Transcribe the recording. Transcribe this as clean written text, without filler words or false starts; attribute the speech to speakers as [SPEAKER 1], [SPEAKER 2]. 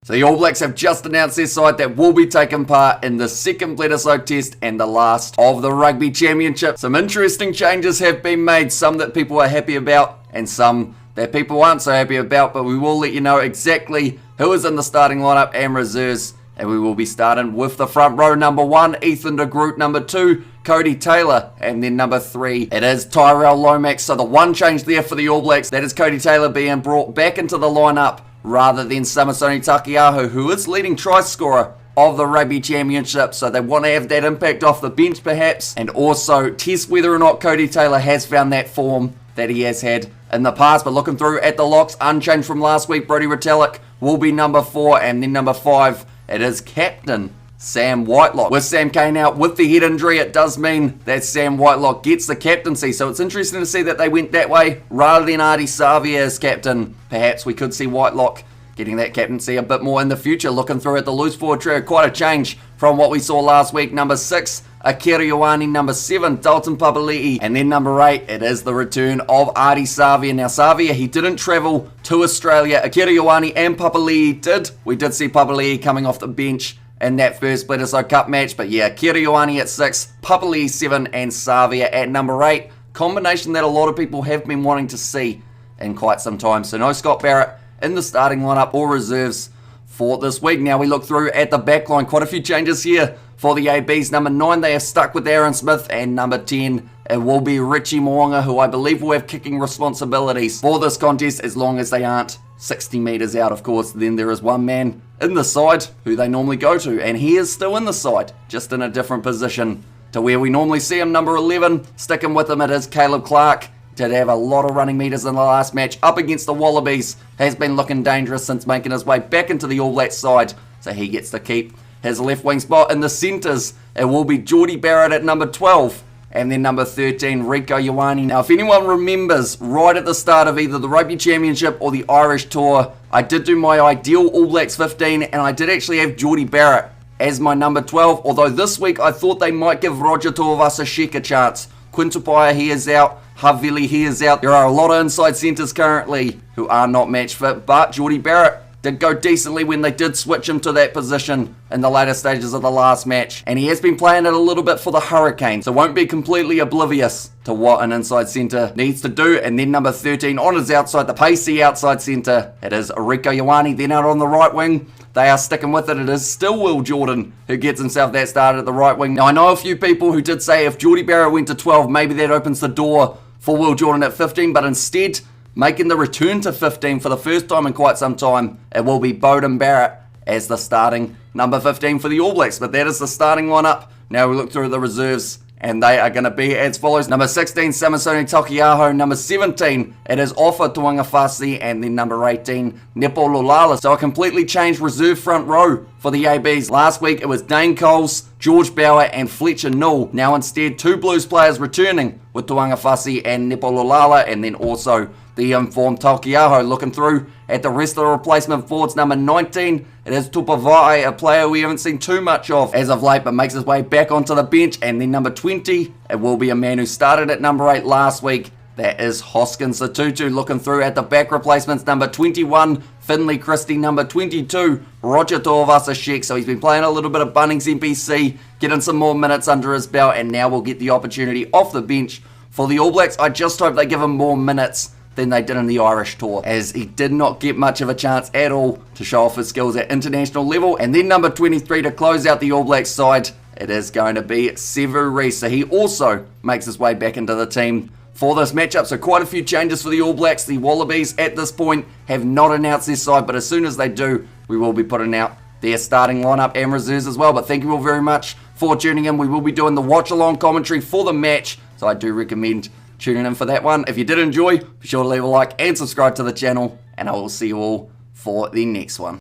[SPEAKER 1] So the All Blacks have just announced their side that will be taking part in the second BLEDISLOE test and the last of the Rugby Championship. Some interesting changes have been made, some that people are happy about and some that people aren't so happy about, but we will let you know exactly who is in the starting lineup and reserves, and we will be starting with the front row. Number 1, Ethan de Groot. Number 2, Cody Taylor. And then number 3, it is Tyrell Lomax. So the one change there for the All Blacks, that is Cody Taylor being brought back into the lineup rather than Samisoni Taukei'aho, who is leading try scorer of the Rugby Championship. So they want to have that impact off the bench perhaps, and also test whether or not Cody Taylor has found that form that he has had in the past. But looking through at the locks, unchanged from last week, Brodie Retallick will be number 4, and then number 5, it is captain Sam Whitelock. With Sam Cane out with the head injury, it does mean that Sam Whitelock gets the captaincy. So it's interesting to see that they went that way rather than Ardie Savea as captain. Perhaps we could see Whitelock getting that captaincy a bit more in the future. Looking through at the loose forward trio, quite a change from what we saw last week. Number 6, Akira Ioane. Number 7, Dalton Papali'i. And then number 8, it is the return of Ardie Savea. Now Savea, he didn't travel to Australia. Akira Ioane and Papali'i did. We did see Papali'i coming off the bench in that first BLEDISLOE Cup match. But yeah, Akira Ioane at 6, Papali'i 7, and Savea at number 8. Combination that a lot of people have been wanting to see in quite some time. So no Scott Barrett in the starting lineup or reserves for this week. Now we look through at the back line, quite a few changes here for the ABs. Number 9, they have stuck with Aaron Smith, and number 10, it will be Richie Mo'unga, who I believe will have kicking responsibilities for this contest as long as they aren't 60 metres out, of course. Then there is one man in the side who they normally go to, and he is still in the side, just in a different position to where we normally see him. Number 11, sticking with him, it is Caleb Clark. Did have a lot of running metres in the last match up against the Wallabies. Has been looking dangerous since making his way back into the All Blacks side, so he gets to keep his left wing spot. In the centres, it will be Jordie Barrett at number 12, and then number 13, Rieko Ioane. Now, if anyone remembers, right at the start of either the Rugby Championship or the Irish Tour, I did do my ideal All Blacks 15, and I did actually have Jordie Barrett as my number 12, although this week I thought they might give Roger Tuivasa-Sheck a chance. Quintupaya, he is out. Havili, he is out. There are a lot of inside centres currently who are not match fit, but Jordie Barrett did go decently when they did switch him to that position in the later stages of the last match. And he has been playing it a little bit for the Hurricanes, so won't be completely oblivious to what an inside centre needs to do. And then number 13 on his outside, the pacey outside centre, it is Rieko Ioane. Then out on the right wing, they are sticking with it. It is still Will Jordan who gets himself that started at the right wing. Now, I know a few people who did say if Jordie Barrett went to 12, maybe that opens the door for Will Jordan at 15, but instead, making the return to 15 for the first time in quite some time, it will be Beauden Barrett as the starting number 15 for the All Blacks. But that is the starting lineup. Now we look through the reserves, and they are going to be as follows. Number 16, Samisoni Taukei'aho. Number 17, it is Ofa Tu'ungafasi. And then number 18, Nepo Lolala. So a completely changed reserve front row for the ABs. Last week it was Dane Coles, George Bower, and Fletcher Newell. Now instead, 2 Blues players returning with Tu'ungafasi and Nepo Lolala, and then also the informed Taukei'aho. Looking through at the rest of the replacement forwards, number 19, it is Tupavai, a player we haven't seen too much of as of late, but makes his way back onto the bench. And then number 20, it will be a man who started at number 8 last week. That is Hoskins Sotutu. Looking through at the back replacements, number 21, Finley Christie. Number 22, Roger Tuivasa-Sheck. So he's been playing a little bit of Bunnings NPC, getting some more minutes under his belt, and now will get the opportunity off the bench for the All Blacks. I just hope they give him more minutes than they did in the Irish Tour, as he did not get much of a chance at all to show off his skills at international level. And then number 23 to close out the All Blacks side, it is going to be Sevu Reece. So he also makes his way back into the team for this matchup. So quite a few changes for the All Blacks. The Wallabies at this point have not announced their side, but as soon as they do, we will be putting out their starting lineup and reserves as well. But thank you all very much for tuning in. We will be doing the watch-along commentary for the match, so I do recommend tuning in for that one. If you did enjoy, be sure to leave a like and subscribe to the channel, and I will see you all for the next one.